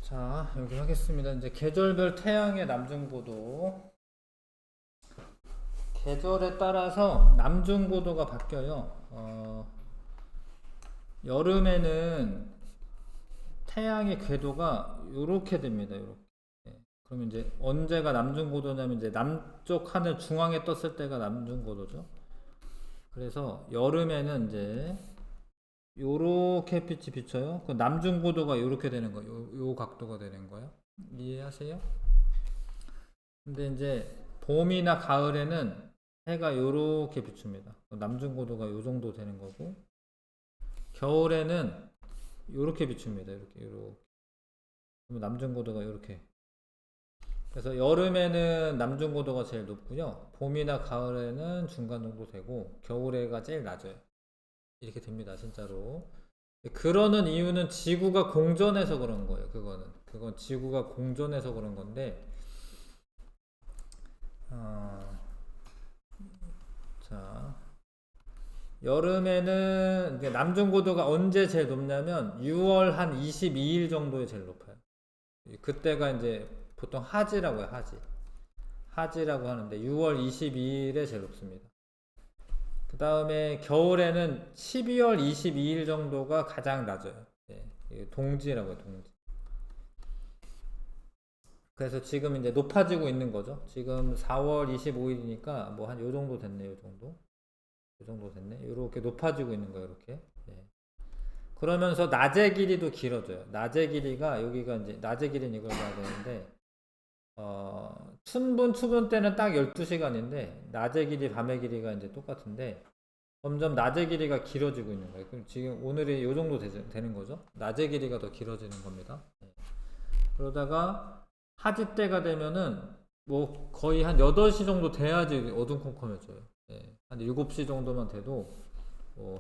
자, 여기 하겠습니다. 이제 계절별 태양의 남중고도. 계절에 따라서 남중고도가 바뀌어요. 여름에는 태양의 궤도가 이렇게 됩니다. 요렇게. 그러면 이제 언제가 남중고도냐면 이제 남쪽 하늘 중앙에 떴을 때가 남중고도죠. 그래서 여름에는 이제 요렇게 햇빛이 비쳐요. 그 남중고도가 요렇게 되는 거예요. 요 각도가 되는 거예요. 이해하세요? 근데 이제 봄이나 가을에는 해가 요렇게 비춥니다. 남중고도가 요 정도 되는 거고, 겨울에는 요렇게 비춥니다. 요렇게. 그러면 남중고도가 요렇게. 그래서 여름에는 남중고도가 제일 높고요. 봄이나 가을에는 중간 정도 되고, 겨울에가 제일 낮아요. 이렇게 됩니다. 진짜로. 그러는 이유는 지구가 공전해서 그런 거예요. 그건 지구가 공전해서 그런 건데, 자, 여름에는 남중고도가 언제 제일 높냐면 6월 한 22일 정도에 제일 높아요. 그때가 이제 보통 하지라고 해요. 하지라고 하는데 6월 22일에 제일 높습니다. 그 다음에 겨울에는 12월 22일 정도가 가장 낮아요. 동지라고 해요. 동지. 그래서 지금 이제 높아지고 있는 거죠. 지금 4월 25일이니까 뭐 한 요 정도 됐네. 요 정도 됐네. 이렇게 높아지고 있는 거예요. 이렇게. 그러면서 낮의 길이도 길어져요. 낮의 길이가 여기가 이제 낮의 길이는 이걸 봐야 되는데 춘분 추분 때는 딱 12시간인데 낮의 길이 밤의 길이가 이제 똑같은데 점점 낮의 길이가 길어지고 있는 거예요. 그럼 지금 오늘이 요 정도 되는 거죠. 낮의 길이가 더 길어지는 겁니다. 그러다가 하지 때가 되면은 뭐 거의 한 8시 정도 돼야지 어두컴컴해져요. 한 7시 정도만 돼도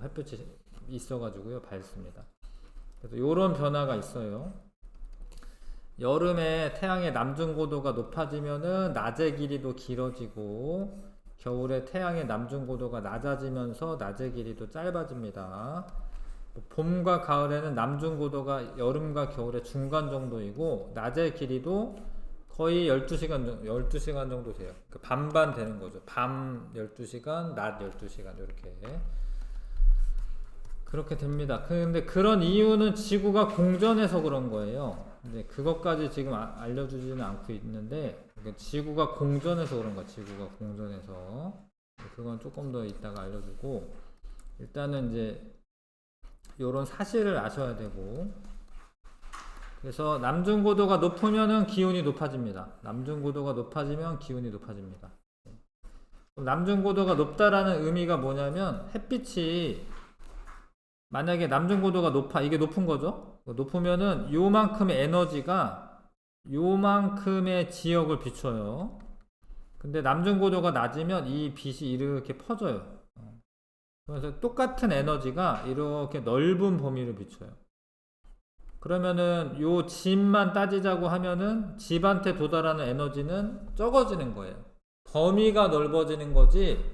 햇볕이 있어가지고요 밝습니다. 그래서 요런 변화가 있어요. 여름에 태양의 남중고도가 높아지면은 낮의 길이도 길어지고 겨울에 태양의 남중고도가 낮아지면서 낮의 길이도 짧아집니다. 봄과 가을에는 남중고도가 여름과 겨울의 중간 정도이고 낮의 길이도 거의 12시간 정도 돼요. 반반 되는 거죠. 밤 12시간, 낮 12시간 이렇게. 그렇게 됩니다. 근데 그런 이유는 지구가 공전해서 그런 거예요. 근데 그것까지 지금 알려주지는 않고 있는데 지구가 공전해서 그런 거야. 지구가 공전해서. 그건 조금 더 이따가 알려주고 일단은 이제 요런 사실을 아셔야 되고 그래서 남중고도가 높으면은 기온이 높아집니다. 남중고도가 높아지면 기온이 높아집니다. 남중고도가 높다라는 의미가 뭐냐면 햇빛이 만약에 남중고도가 높아 이게 높은 거죠. 높으면은 요만큼의 에너지가 요만큼의 지역을 비춰요. 근데 남중고도가 낮으면 이 빛이 이렇게 퍼져요. 그래서 똑같은 에너지가 이렇게 넓은 범위를 비춰요. 그러면은 요 집만 따지자고 하면은 집한테 도달하는 에너지는 적어지는 거예요. 범위가 넓어지는 거지.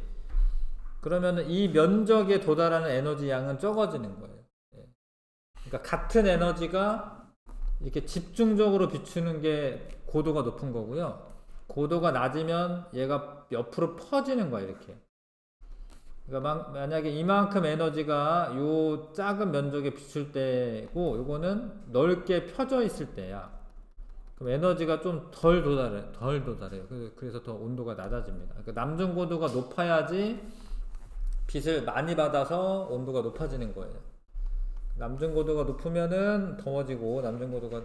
그러면은 이 면적에 도달하는 에너지 양은 적어지는 거예요. 그러니까 같은 에너지가 이렇게 집중적으로 비추는 게 고도가 높은 거고요. 고도가 낮으면 얘가 옆으로 퍼지는 거야, 이렇게. 그러니까 만약에 이만큼 에너지가 요 작은 면적에 비출 때고 요거는 넓게 펴져 있을 때야. 그럼 에너지가 좀 덜 도달해요. 그래서 더 온도가 낮아집니다. 그러니까 남중고도가 높아야지 빛을 많이 받아서 온도가 높아지는 거예요. 남중고도가 높으면은 더워지고 남중고도가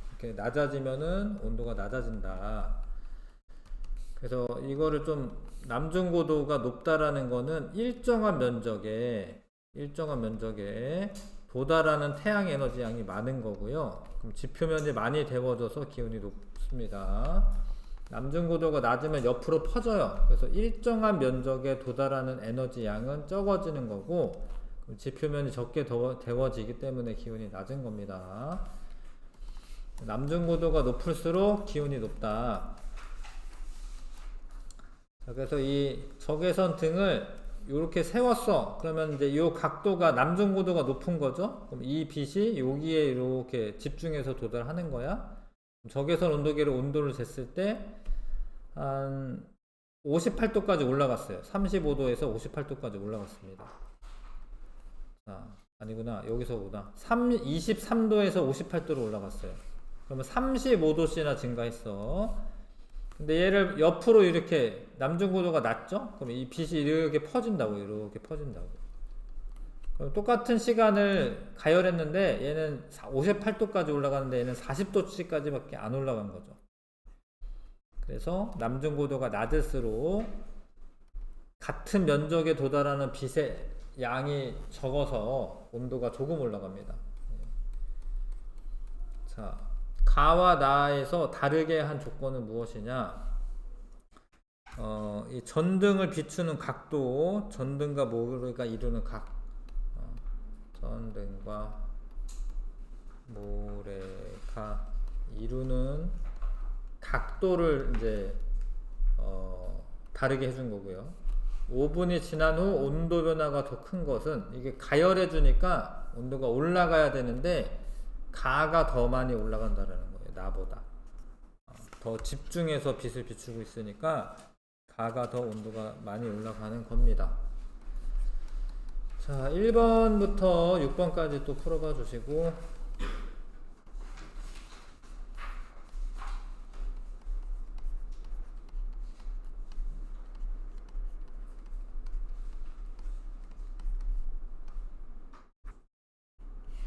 이렇게 낮아지면은 온도가 낮아진다. 그래서 이거를 좀 남중고도가 높다라는 거는 일정한 면적에 도달하는 태양 에너지 양이 많은 거고요. 그럼 지표면이 많이 데워져서 기온이 높습니다. 남중고도가 낮으면 옆으로 퍼져요. 그래서 일정한 면적에 도달하는 에너지 양은 적어지는 거고 지표면이 적게 데워지기 때문에 기온이 낮은 겁니다. 남중고도가 높을수록 기온이 높다. 그래서 이 적외선 등을 이렇게 세웠어. 그러면 이제 이 각도가 남중고도가 높은 거죠. 그럼 이 빛이 여기에 이렇게 집중해서 도달하는 거야. 적외선 온도계로 온도를 쟀을 때 한 58도까지 올라갔어요. 35도에서 58도까지 올라갔습니다. 자, 아니구나. 여기서보다 23도에서 58도로 올라갔어요. 그러면 35도씨나 증가했어. 근데 얘를 옆으로 이렇게 남중고도가 낮죠? 그럼 이 빛이 이렇게 퍼진다고, 이렇게 퍼진다고. 그럼 똑같은 시간을 가열했는데 얘는 58도까지 올라가는데 얘는 40도씨까지밖에 안 올라간 거죠. 그래서 남중고도가 낮을수록 같은 면적에 도달하는 빛의 양이 적어서 온도가 조금 올라갑니다. 자, 가와 나에서 다르게 한 조건은 무엇이냐? 이 전등을 비추는 각도, 전등과 모래가 이루는 전등과 모래가 이루는 각도를 이제 다르게 해준 거고요. 5분이 지난 후 온도 변화가 더 큰 것은, 이게 가열해 주니까 온도가 올라가야 되는데 가가 더 많이 올라간다라는 거예요. 나보다 더 집중해서 빛을 비추고 있으니까 가가 더 온도가 많이 올라가는 겁니다. 자, 1번부터 6번까지 또 풀어봐 주시고,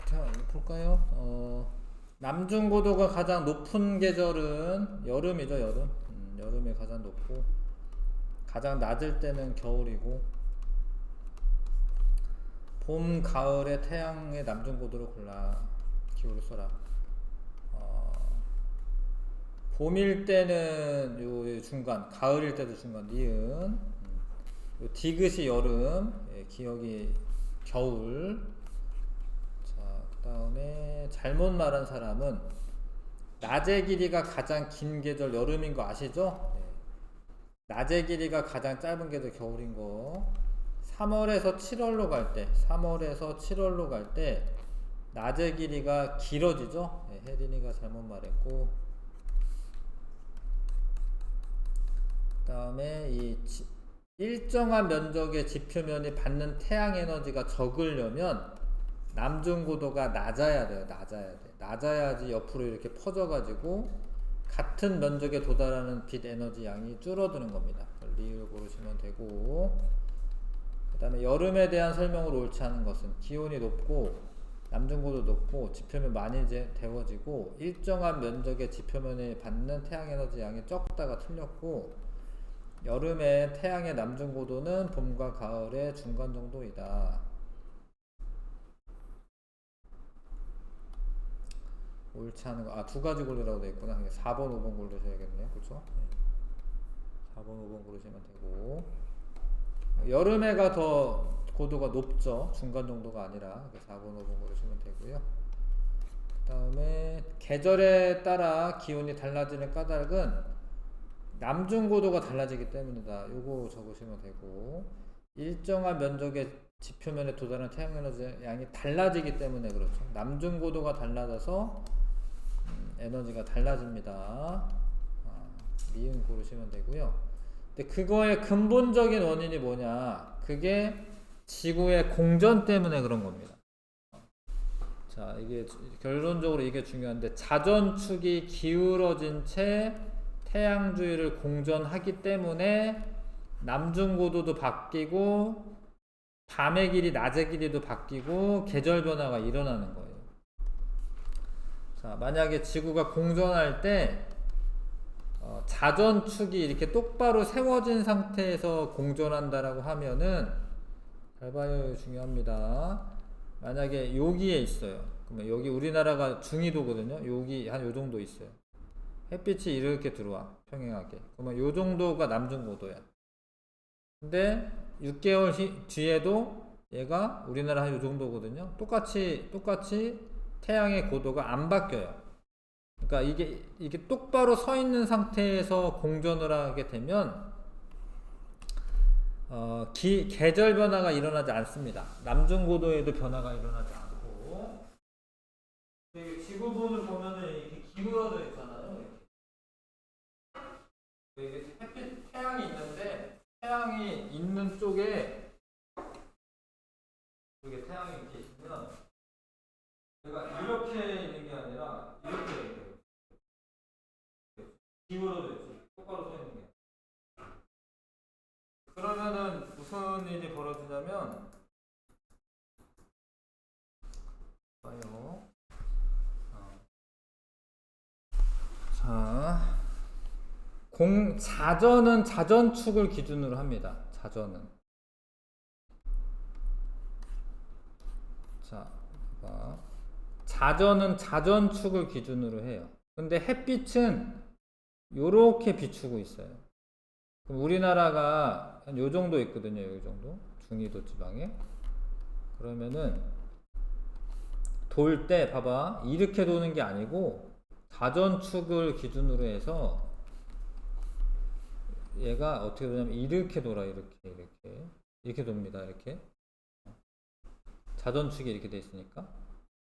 자, 볼까요? 남중고도가 가장 높은 계절은 여름이죠. 여름에 가장 높고, 가장 낮을 때는 겨울이고, 봄, 가을에 태양의 남중고도를 골라 기호를 써라. 봄일 때는 요 중간, 가을일 때도 중간, 니은, 요 디귿이 여름, 기억이 겨울. 자, 그 다음에 잘못 말한 사람은 낮의 길이가 가장 긴 계절 여름인 거 아시죠? 낮의 길이가 가장 짧은 계절 겨울인 거. 3월에서 7월로 갈 때, 3월에서 7월로 갈 때 낮의 길이가 길어지죠? 혜린이가 잘못 말했고, 그 다음에 이 일정한 면적의 지표면이 받는 태양 에너지가 적으려면 남중고도가 낮아야 돼요. 낮아야지 옆으로 이렇게 퍼져가지고 같은 면적에 도달하는 빛 에너지 양이 줄어드는 겁니다. 리을 고르시면 되고, 그 다음에 여름에 대한 설명으로 옳지 않은 것은 기온이 높고 남중고도 높고 지표면 많이 데워지고 일정한 면적의 지표면에 받는 태양 에너지 양이 적다가 틀렸고, 여름에 태양의 남중고도는 봄과 가을의 중간 정도이다. 옳지 않은 거, 두 가지 고르라고 되어 있구나. 4번, 5번 고르셔야겠네요. 그렇죠? 4번, 5번 고르시면 되고, 여름에가 더 고도가 높죠. 중간 정도가 아니라 4번, 5번 고르시면 되고요. 그 다음에 계절에 따라 기온이 달라지는 까닭은 남중고도가 달라지기 때문이다. 요거 적으시면 되고, 일정한 면적의 지표면에 도달하는 태양에너지 양이 달라지기 때문에 그렇죠. 남중고도가 달라져서 에너지가 달라집니다. 미음 고르시면 되고요. 근데 그거의 근본적인 원인이 뭐냐? 그게 지구의 공전 때문에 그런 겁니다. 자, 이게 결론적으로 이게 중요한데, 자전축이 기울어진 채 태양 주위를 공전하기 때문에 남중고도도 바뀌고 밤의 길이 낮의 길이도 바뀌고 계절 변화가 일어나는 거예요. 자, 만약에 지구가 공전할 때 자전축이 이렇게 똑바로 세워진 상태에서 공전한다라고 하면은, 잘 봐요, 중요합니다. 만약에 여기에 있어요. 그러면 여기 우리나라가 중위도거든요. 여기 한 요 정도 있어요. 햇빛이 이렇게 들어와, 평행하게. 그러면 요 정도가 남중고도야. 근데 6개월 뒤에도 얘가 우리나라 한 요 정도거든요. 똑같이 태양의 고도가 안 바뀌어요. 그러니까 이게 똑바로 서 있는 상태에서 공전을 하게 되면 계절 변화가 일어나지 않습니다. 남중고도에도 변화가 일어나지 않고, 지구본을 보면은 이렇게 기울어져 있잖아요. 이게 햇빛, 태양이 있는데, 태양이 있는 쪽에, 이게 태양이 이렇게 있으면, 내가 이렇게 있는 게 아니라, 이렇게 있는 거예요. 기울어져 있어요. 똑바로 서 있는 게. 그러면은 무슨 일이 벌어지냐면, 봐요. 자, 자전은 자전축을 기준으로 합니다. 자전은. 자, 봐. 자전은 자전축을 기준으로 해요. 근데 햇빛은 요렇게 비추고 있어요. 그럼 우리나라가 한 요 정도 있거든요. 요 정도. 중위도 지방에. 그러면은 돌 때 봐봐. 이렇게 도는 게 아니고 자전축을 기준으로 해서 얘가 어떻게 되냐면 이렇게 돌아. 이렇게 돕니다. 이렇게. 자전축이 이렇게 돼 있으니까.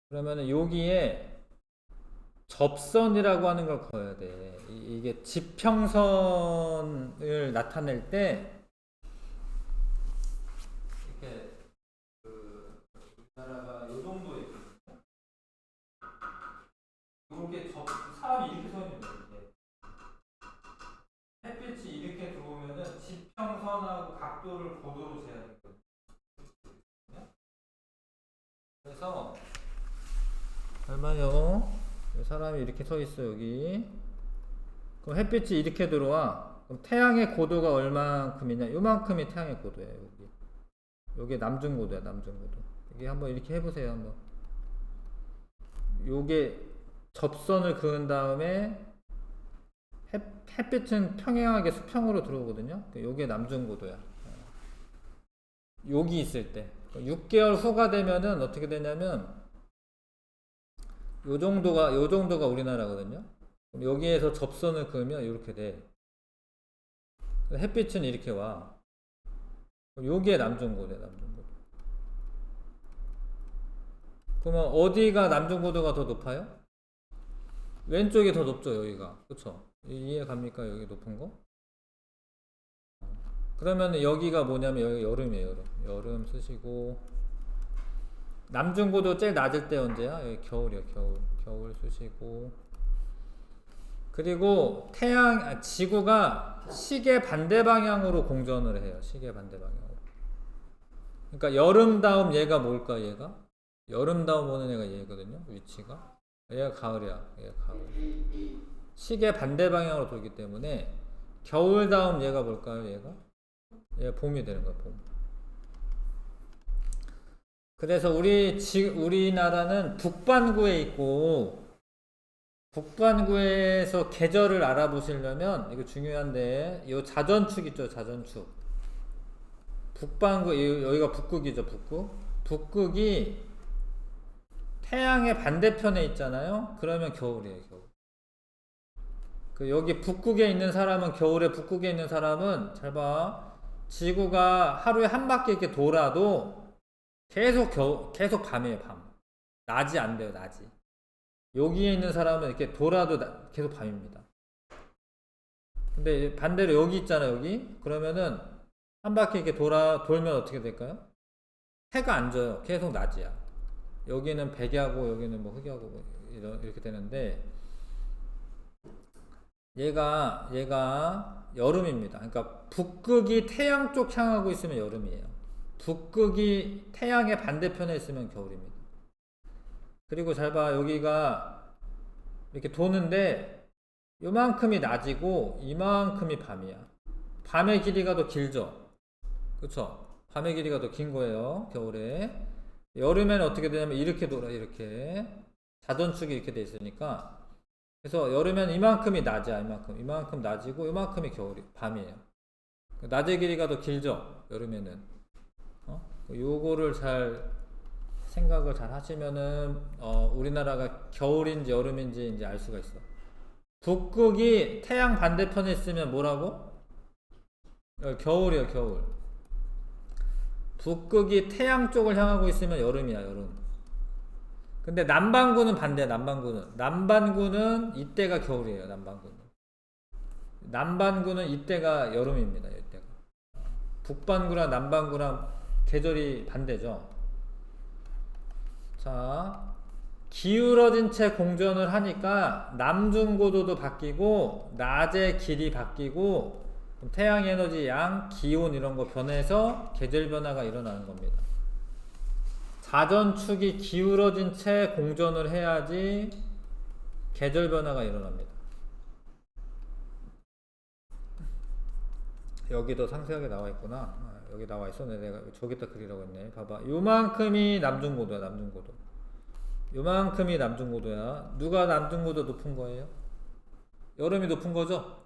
그러면은 여기에 접선이라고 하는 걸 그어야 돼. 이게 지평선을 나타낼 때 이렇게 우리나라가 요 정도 있거든요. 이렇게 사람이 이렇게 서 있는 거예요. 햇빛이 이렇게 들어오면은 지평선하고 각도를 고도로 재야 되거든요. 그래서 얼마요? 사람이 이렇게 서 있어 여기. 그럼 햇빛이 이렇게 들어와. 그럼 태양의 고도가 얼만큼이냐? 요만큼이 태양의 고도예요. 여기. 요게 남중고도야, 남중고도. 여기 한번 이렇게 해보세요, 한번. 요게 접선을 그은 다음에 햇빛은 평행하게 수평으로 들어오거든요. 요게 남중고도야. 여기 있을 때. 6개월 후가 되면은 어떻게 되냐면 요 정도가 우리나라거든요. 그럼 여기에서 접선을 그으면 이렇게 돼. 햇빛은 이렇게 와. 요게 남중고도야, 남중고도. 그러면 어디가 남중고도가 더 높아요? 왼쪽이 더 높죠, 여기가. 그쵸? 이해 갑니까? 여기 높은 거? 그러면 여기가 뭐냐면 여기 여름이에요, 여름. 여름 쓰시고. 남중고도 제일 낮을 때 언제야? 여기 겨울이요, 겨울. 겨울 쓰시고. 그리고 지구가 시계 반대 방향으로 공전을 해요. 시계 반대 방향으로. 그러니까 여름 다음 얘가 뭘까, 얘가? 여름 다음 오는 애가 얘거든요, 위치가. 얘가 가을이야, 얘가 가을. 시계 반대 방향으로 돌기 때문에 겨울 다음 얘가 뭘까요, 얘가? 얘가 봄이 되는 거야, 봄. 그래서 우리나라는 북반구에 있고, 북반구에서 계절을 알아보시려면 이거 중요한데, 이 자전축 있죠, 자전축. 북반구, 여기가 북극이죠, 북극. 북극이 태양의 반대편에 있잖아요. 그러면 겨울이에요, 겨울. 여기 북극에 있는 사람은, 겨울에 북극에 있는 사람은 잘 봐. 지구가 하루에 한 바퀴 이렇게 돌아도 계속 밤이에요, 밤. 낮이 안 돼요, 낮이. 여기에 있는 사람은 이렇게 돌아도 계속 밤입니다. 근데 반대로 여기 있잖아요, 여기. 그러면은 한 바퀴 이렇게 돌면 어떻게 될까요? 해가 안 져요. 계속 낮이야. 여기는 백야고 여기는 뭐 흑야고 이렇게 되는데, 얘가 여름입니다. 그러니까 북극이 태양 쪽 향하고 있으면 여름이에요. 북극이 태양의 반대편에 있으면 겨울입니다. 그리고 잘 봐, 여기가 이렇게 도는데 요만큼이 낮이고 이만큼이 밤이야. 밤의 길이가 더 길죠? 그쵸? 밤의 길이가 더 긴 거예요, 겨울에. 여름에는 어떻게 되냐면 이렇게 돌아, 이렇게. 자전축이 이렇게 돼 있으니까. 그래서 여름에는 이만큼이 낮이야, 이만큼 낮이고 이만큼이 밤이에요. 낮의 길이가 더 길죠, 여름에는. 요거를 잘 생각을 잘 하시면은 우리나라가 겨울인지 여름인지 이제 알 수가 있어. 북극이 태양 반대편에 있으면 뭐라고? 겨울이에요, 겨울. 북극이 태양 쪽을 향하고 있으면 여름이야, 여름. 근데 남반구는 반대야, 남반구는 이때가 겨울이에요, 남반구는 이때가 여름입니다, 이때가. 북반구랑 남반구랑 계절이 반대죠. 자, 기울어진 채 공전을 하니까 남중고도도 바뀌고 낮의 길이 바뀌고 태양 에너지 양, 기온 이런 거 변해서 계절 변화가 일어나는 겁니다. 자전축이 기울어진 채 공전을 해야지 계절 변화가 일어납니다. 여기도 상세하게 나와 있구나. 여기 나와 있었네. 내가 저기다 그리라고 했네. 봐봐. 요만큼이 남중고도야, 요만큼이 남중고도야. 누가 남중고도 높은 거예요? 여름이 높은 거죠?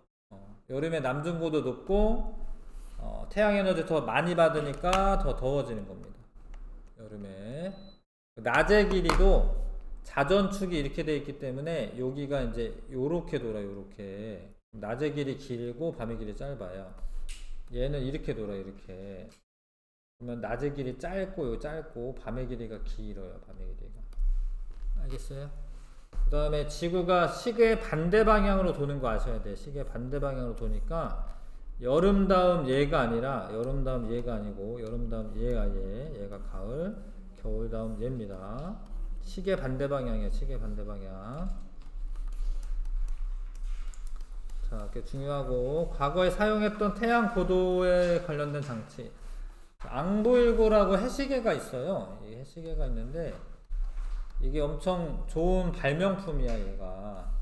여름에 남중고도 높고 태양 에너지 더 많이 받으니까 더 더워지는 겁니다. 여름에 낮의 길이도 자전축이 이렇게 돼 있기 때문에 여기가 이제 요렇게 돌아, 요렇게. 낮의 길이 길고 밤의 길이 짧아요. 얘는 이렇게 돌아, 이렇게. 그러면 낮의 길이 짧고 요 짧고 밤의 길이가 길어요, 밤의 길이가. 알겠어요? 그 다음에 지구가 시계 반대 방향으로 도는 거 아셔야 돼. 시계 반대 방향으로 도니까 여름 다음 얘가 아니라 여름 다음 얘가 아니고 여름 다음 얘가 얘가 가을, 겨울 다음 얘입니다. 시계 반대 방향이야, 시계 반대 방향. 자, 그게 중요하고 과거에 사용했던 태양 고도에 관련된 장치. 앙부일고라고 해시계가 있어요. 이 해시계가 있는데 이게 엄청 좋은 발명품이야, 얘가.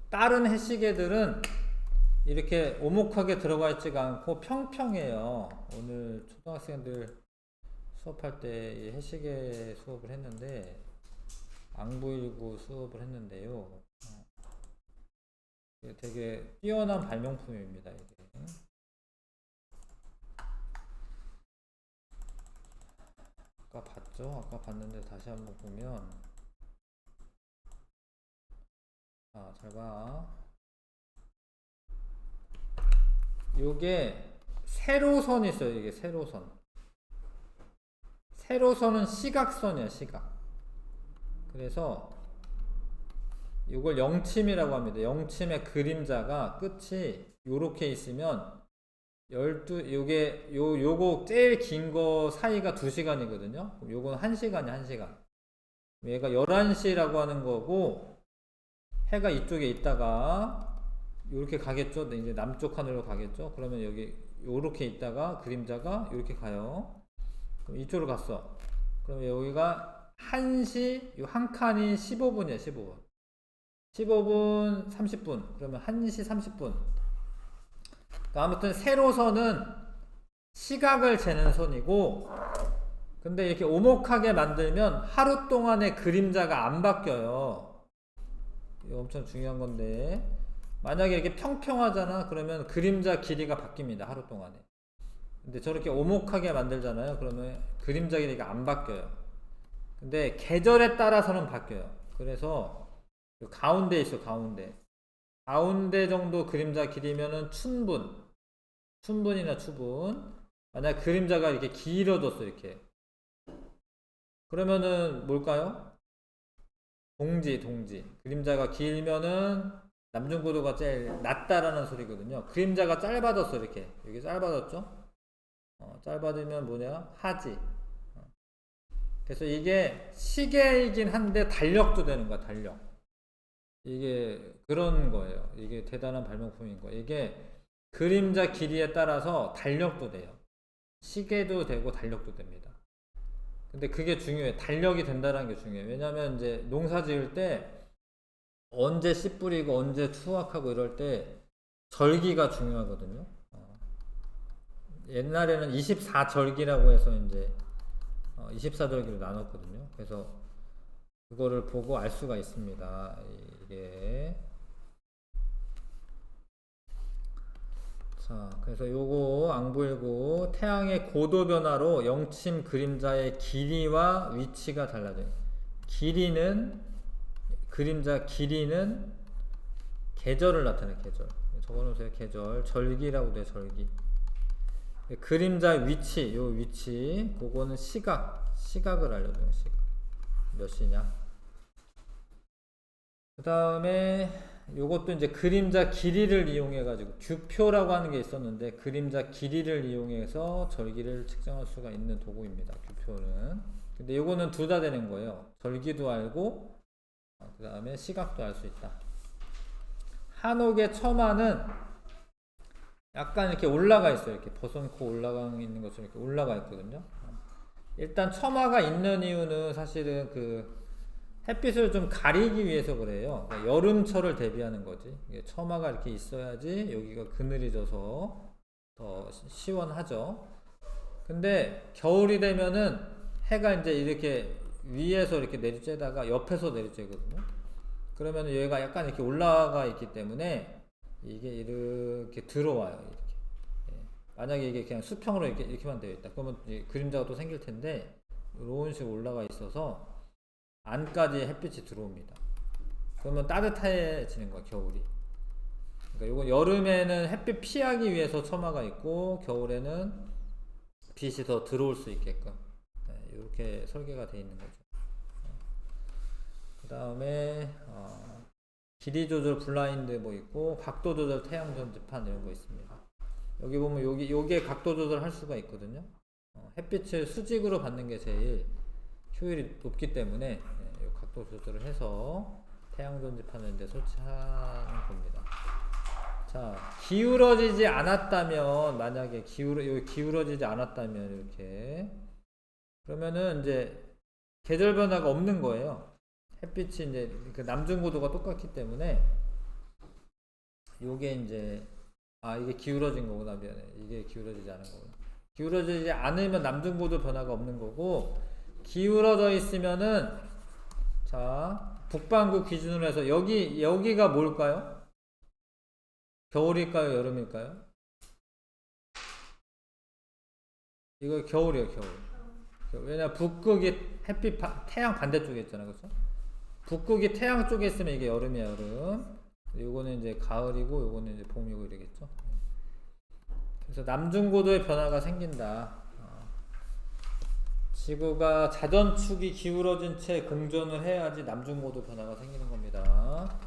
다른 해시계들은 이렇게 오목하게 들어가 있지가 않고 평평해요. 오늘 초등학생들 수업할 때 이 해시계 수업을 했는데 앙부일고 수업을 했는데요. 되게 뛰어난 발명품입니다, 이게. 아까 봤죠? 아까 봤는데 다시 한번 보면, 잘 봐. 요게 세로선이 있어요. 이게 세로선. 세로선은 시각선이야, 시각. 그래서 이걸 영침이라고 합니다. 영침의 그림자가 끝이 요렇게 있으면 요거 제일 긴 거 사이가 2시간이거든요. 요건 1시간이야, 1시간. 얘가 11시라고 하는 거고, 해가 이쪽에 있다가 요렇게 가겠죠. 이제 남쪽 하늘로 가겠죠. 그러면 여기 요렇게 있다가 그림자가 요렇게 가요. 그럼 이쪽으로 갔어. 그러면 여기가 1시, 요 한 칸이 15분이야, 15분. 15분, 30분. 그러면 1시 30분. 그러니까 아무튼 세로선은 시각을 재는 선이고, 근데 이렇게 오목하게 만들면 하루 동안의 그림자가 안 바뀌어요. 이거 엄청 중요한 건데, 만약에 이렇게 평평하잖아. 그러면 그림자 길이가 바뀝니다, 하루 동안에. 근데 저렇게 오목하게 만들잖아요. 그러면 그림자 길이가 안 바뀌어요. 근데 계절에 따라서는 바뀌어요. 그래서 가운데 있어, 가운데 정도 그림자 길이면은 춘분이나 추분. 만약 그림자가 이렇게 길어졌어, 이렇게. 그러면은 뭘까요? 동지. 그림자가 길면은 남중고도가 제일 낮다라는 소리거든요. 그림자가 짧아졌어, 이렇게. 여기 짧아졌죠? 짧아지면 뭐냐? 하지. 그래서 이게 시계이긴 한데 달력도 되는 거야, 달력. 이게 그런 거예요. 이게 대단한 발명품인 거예요. 이게 그림자 길이에 따라서 달력도 돼요. 시계도 되고 달력도 됩니다. 근데 그게 중요해. 달력이 된다는 게 중요해. 왜냐면 이제 농사 지을 때 언제 씨 뿌리고 언제 수확하고 이럴 때 절기가 중요하거든요. 옛날에는 24절기라고 해서 이제 24절기로 나눴거든요. 그래서 그거를 보고 알 수가 있습니다. 이게. 자, 그래서 요거 앙부일고 태양의 고도 변화로 영침 그림자의 길이와 위치가 달라져요. 그림자 길이는 계절을 나타내, 계절. 적어놓으세요, 계절. 절기라고 돼요, 절기. 그림자 위치, 요 위치, 그거는 시각을 알려줘요. 시각. 몇 시냐. 그 다음에 요것도 이제 그림자 길이를 이용해 가지고 규표라고 하는 게 있었는데, 그림자 길이를 이용해서 절기를 측정할 수가 있는 도구입니다. 규표는. 근데 요거는 둘 다 되는 거예요. 절기도 알고 그 다음에 시각도 알 수 있다. 한옥의 처마는 약간 이렇게 올라가 있어요. 이렇게 버선코 올라가 있는 것처럼 이렇게 올라가 있거든요. 일단 처마가 있는 이유는 사실은 그 햇빛을 좀 가리기 위해서 그래요. 그러니까 여름철을 대비하는 거지. 처마가 이렇게 있어야지 여기가 그늘이 져서 더 시원하죠. 근데 겨울이 되면은 해가 이제 이렇게 위에서 이렇게 내리쬐다가 옆에서 내리쬐거든요. 그러면 얘가 약간 이렇게 올라가 있기 때문에 이게 이렇게 들어와요. 이렇게. 만약에 이게 그냥 수평으로 이렇게만 되어 있다. 그러면 그림자가 또 생길 텐데, 이런 식으로 올라가 있어서 안까지 햇빛이 들어옵니다. 그러면 따뜻해지는 거야, 겨울이. 그러니까 요건 여름에는 햇빛 피하기 위해서 처마가 있고, 겨울에는 빛이 더 들어올 수 있게끔 이렇게 설계가 되어 있는 거죠. 그 다음에 길이 조절 블라인드 뭐 있고, 각도 조절 태양 전지판 이런 거 있습니다. 여기 보면 요게 각도 조절할 수가 있거든요. 햇빛을 수직으로 받는 게 제일 효율이 높기 때문에 요 각도 조절을 해서 태양 전지판을 이제 설치하는 겁니다. 자, 기울어지지 않았다면, 만약에 기울어지지 않았다면 이렇게, 그러면은 이제 계절 변화가 없는 거예요. 햇빛이 이제 그 남중고도가 똑같기 때문에, 요게 이제 이게 기울어진 거구나. 미안해. 이게 기울어지지 않은 거구나. 기울어지지 않으면 남중고도 변화가 없는 거고, 기울어져 있으면은, 자, 북반구 기준으로 해서 여기가 뭘까요? 겨울일까요? 여름일까요? 이거 겨울이에요, 겨울. 왜냐, 북극이 태양 반대쪽에 있잖아, 그렇죠? 북극이 태양 쪽에 있으면 이게 여름이야, 여름. 요거는 이제 가을이고, 요거는 이제 봄이고 이러겠죠. 그래서 남중고도의 변화가 생긴다. 지구가 자전축이 기울어진 채 공전을 해야지 남중고도 변화가 생기는 겁니다.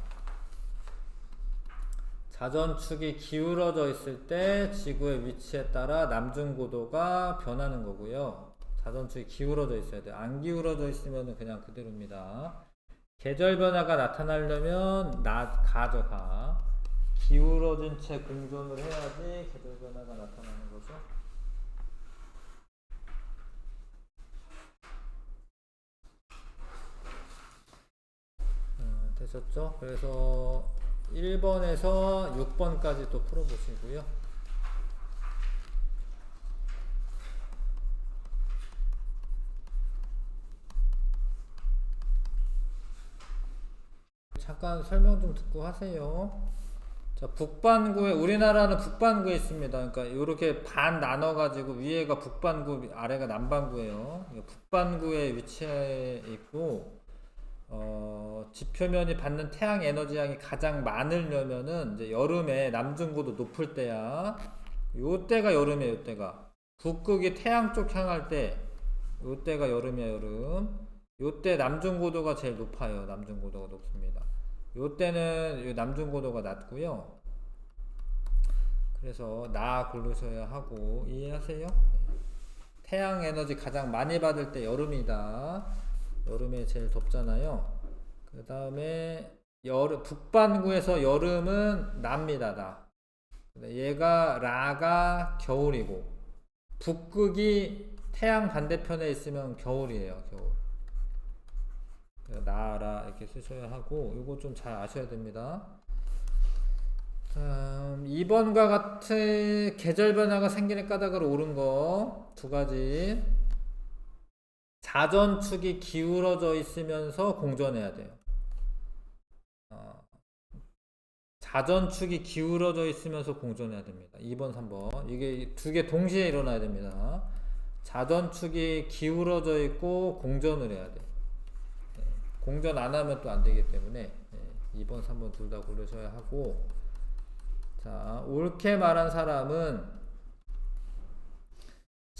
자전축이 기울어져 있을 때 지구의 위치에 따라 남중고도가 변하는 거고요. 자전축이 기울어져 있어야 돼요. 안 기울어져 있으면 그냥 그대로입니다. 계절 변화가 나타나려면 가. 기울어진 채 공전을 해야지 계절 변화가 나타나는 거죠. 되셨죠? 그래서 1번에서 6번까지 또 풀어보시고요. 잠깐 설명 좀 듣고 하세요. 자, 북반구에, 우리나라는 북반구에 있습니다. 그러니까 이렇게 반 나눠가지고 위에가 북반구, 아래가 남반구예요. 북반구에 위치해 있고, 지표면이 받는 태양 에너지 양이 가장 많으려면은 이제 여름에 남중고도 높을 때야. 요 때가 여름이에요, 요 때가. 북극이 태양 쪽 향할 때, 요 때가 여름이야, 여름. 요 때 남중고도가 제일 높아요. 남중고도가 높습니다. 요 때는 남중고도가 낮고요. 그래서 나 고르셔야 하고, 이해하세요? 태양 에너지 가장 많이 받을 때 여름이다. 여름에 제일 덥잖아요. 그 다음에 북반구에서 여름은 납니다. 나. 얘가 라가 겨울이고, 북극이 태양 반대편에 있으면 겨울이에요. 겨울. 나라 이렇게 쓰셔야 하고, 이거 좀 잘 아셔야 됩니다. 2번과 같은 계절 변화가 생기는 까닭으로 옳은 거 두 가지. 자전축이 기울어져 있으면서 공전해야 돼요. 자전축이 기울어져 있으면서 공전해야 됩니다. 2번, 3번. 이게 두 개 동시에 일어나야 됩니다. 자전축이 기울어져 있고 공전을 해야 돼. 공전 안 하면 또 안 되기 때문에 2번, 3번 둘 다 고르셔야 하고, 자, 옳게 말한 사람은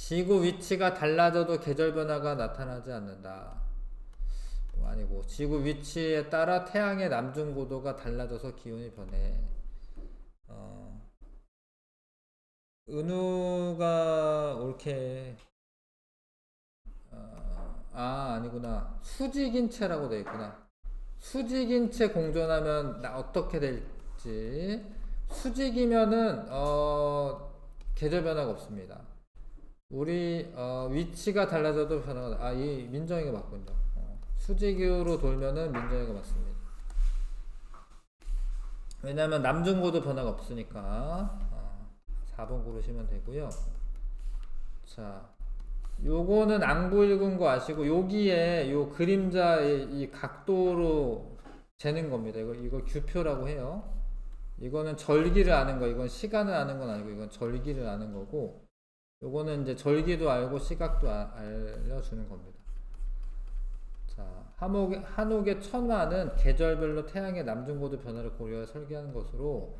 지구 위치가 달라져도 계절 변화가 나타나지 않는다. 아니고 지구 위치에 따라 태양의 남중 고도가 달라져서 기온이 변해. 은우가 옳게 아니구나. 수직인체라고 되어 있구나. 수직인체 공전하면 어떻게 될지. 수직이면은 계절 변화가 없습니다. 우리 위치가 달라져도 변화가 이 민정이가 맞군요. 수직으로 돌면은 민정이가 맞습니다. 왜냐하면 남중고도 변화가 없으니까 4번 고르시면 되고요. 자, 요거는 앙부 읽은 거 아시고 여기에 요 그림자의 이 각도로 재는 겁니다. 이거 규표라고 해요. 이거는 절기를 아는 거, 이건 시간을 아는 건 아니고 이건 절기를 아는 거고, 요거는 이제 절기도 알고 시각도 알려주는 겁니다. 자, 한옥의 천화는 계절별로 태양의 남중고도 변화를 고려해 설계하는 것으로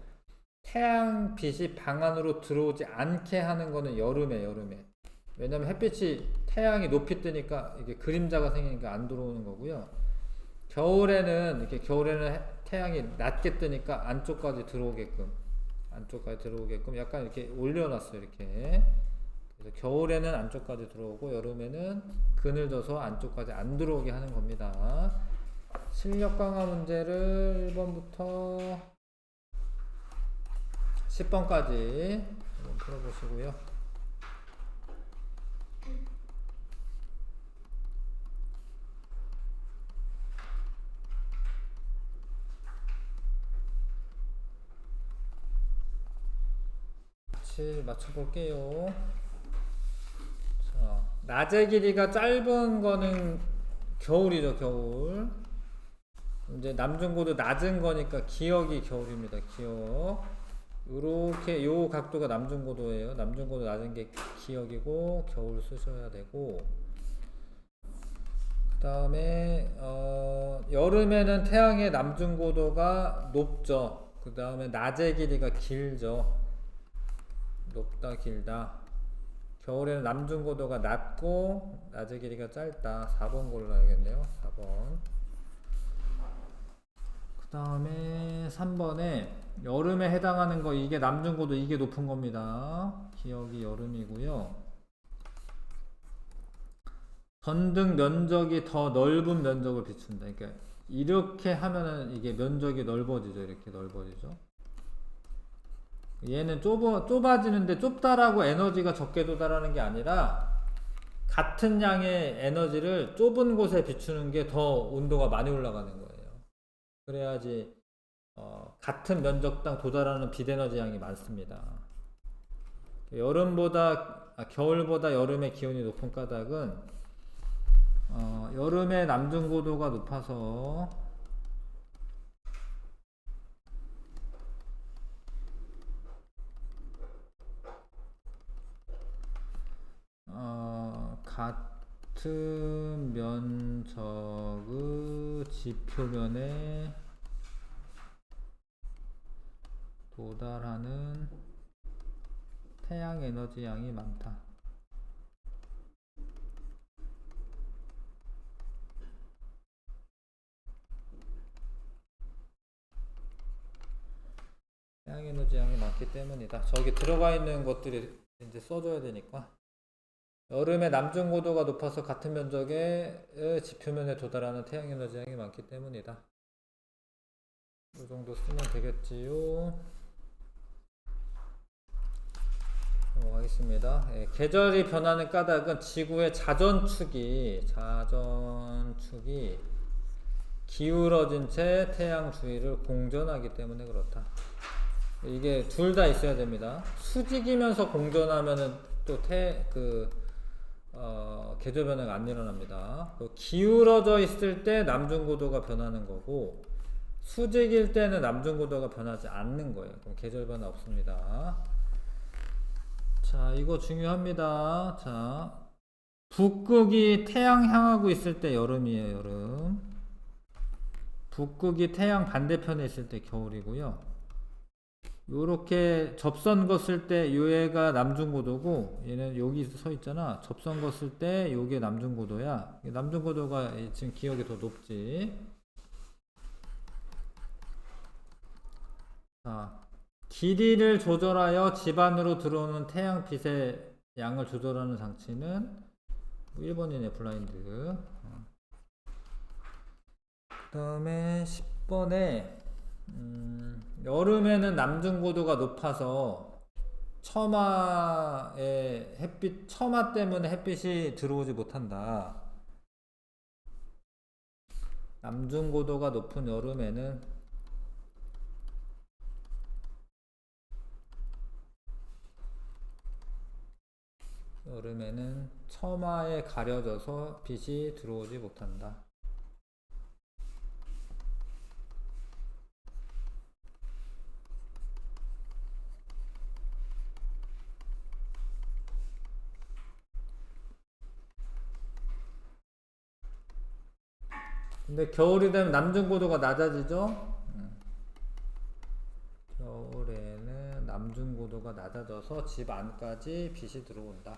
태양 빛이 방 안으로 들어오지 않게 하는 거는 여름에. 왜냐면 햇빛이 태양이 높이 뜨니까 이게 그림자가 생기니까 안 들어오는 거고요. 겨울에는 태양이 낮게 뜨니까 안쪽까지 들어오게끔 약간 이렇게 올려놨어요. 이렇게. 그래서 겨울에는 안쪽까지 들어오고 여름에는 그늘져서 안쪽까지 안 들어오게 하는 겁니다. 실력 강화 문제를 1번부터 10번까지 한번 풀어보시고요. 같이 맞춰볼게요. 자, 낮의 길이가 짧은 거는 겨울이죠, 겨울. 이제 남중고도 낮은 거니까 기역이 겨울입니다, 기역. 요렇게 요 각도가 남중고도예요. 남중고도 낮은 게 기역이고 겨울 쓰셔야 되고, 그 다음에 여름에는 태양의 남중고도가 높죠. 그 다음에 낮의 길이가 길죠. 높다 길다. 겨울에는 남중고도가 낮고 낮의 길이가 짧다. 4번 골라야겠네요. 4번. 그 다음에 3번에 여름에 해당하는 거, 이게 남중고도, 이게 높은 겁니다. 기역이 여름이고요. 전등 면적이 더 넓은 면적을 비춘다. 그러니까 이렇게 하면은 이게 면적이 넓어지죠. 이렇게 넓어지죠. 얘는 좁아지는데, 좁다라고 에너지가 적게 도달하는 게 아니라 같은 양의 에너지를 좁은 곳에 비추는 게 더 온도가 많이 올라가는 거예요. 그래야지 같은 면적당 도달하는 빛에너지 양이 많습니다. 겨울보다 여름의 기온이 높은 까닭은 여름에 남중고도가 높아서 같은 면적의 지표면에 도달하는 태양 에너지 양이 많다. 태양 에너지 양이 많기 때문이다. 저기 들어가 있는 것들이 이제 써줘야 되니까. 여름에 남중고도가 높아서 같은 면적의 지표면에 도달하는 태양 에너지 양이 많기 때문이다. 이 정도 쓰면 되겠지요. 넘어가겠습니다. 계절이 변하는 까닭은 지구의 자전축이 기울어진 채 태양 주위를 공전하기 때문에 그렇다. 이게 둘 다 있어야 됩니다. 수직이면서 공전하면은 또 계절 변화가 안 일어납니다. 기울어져 있을 때 남중고도가 변하는 거고, 수직일 때는 남중고도가 변하지 않는 거예요. 그럼 계절 변화 없습니다. 자, 이거 중요합니다. 자, 북극이 태양 향하고 있을 때 여름이에요, 여름. 북극이 태양 반대편에 있을 때 겨울이고요. 요렇게 접선거 쓸 때 얘가 남중고도고 얘는 여기 서 있잖아. 접선거 쓸 때 요게 남중고도야. 남중고도가 지금 기억이 더 높지. 자, 길이를 조절하여 집 안으로 들어오는 태양빛의 양을 조절하는 장치는 1번이네, 블라인드. 그 다음에 10번에 여름에는 남중고도가 높아서 처마 때문에 햇빛이 들어오지 못한다. 남중고도가 높은 여름에는 처마에 가려져서 빛이 들어오지 못한다. 근데 겨울이 되면 남중고도가 낮아지죠? 겨울에는 남중고도가 낮아져서 집 안까지 빛이 들어온다.